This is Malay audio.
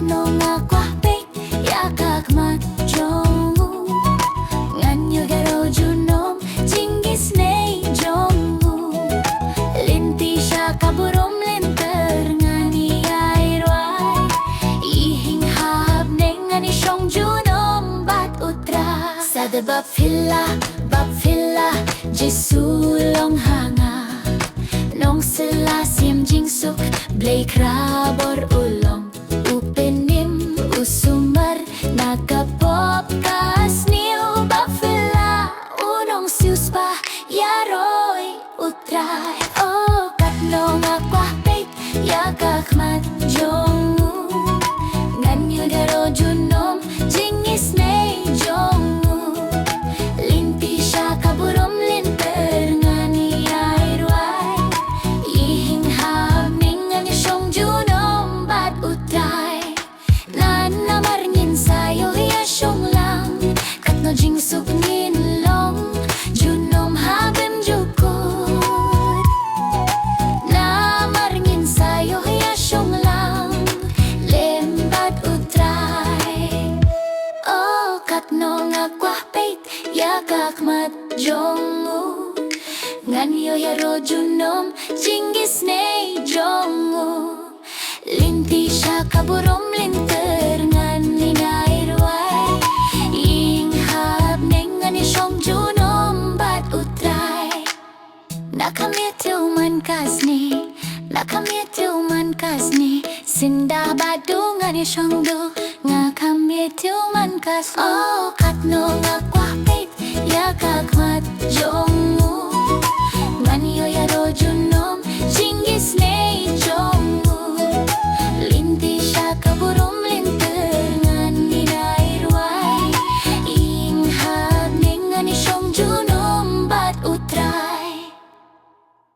no nga kwah pek ya kak mat jongu nganyo garo junom jinggis nei jongu linti sha kaburom linter ngani ai roi ihing hab neng ngani shong junom bat utra sada bap phylla jisu long hanga nong sela sim jingsuk blay krabor ulong upenim usumar nakapop kasniu bap phylla unong siuspa yaroi utray oh katnong akwah pek ya kakmat jongu nganyo daro junom jingis nei jongu linti sha kaburom linter ngani ai ruai ihing hab ning ngani shong junom bat utay nan namar ngin sayo ya shong lang katno jing suk ngin long junom habem jukut namar ngin sayo ya shong lang lem bat utray oh katno ngakwah peit ya kakmat jongu nganyo ya rojunom jinggis nei jongu linti sha kaburom linter ngani nai ruai ing hab neng ngani shong junom bat utray nakamietu man kasni sinda badu ngani shong du ngakamietu man kasni oh katno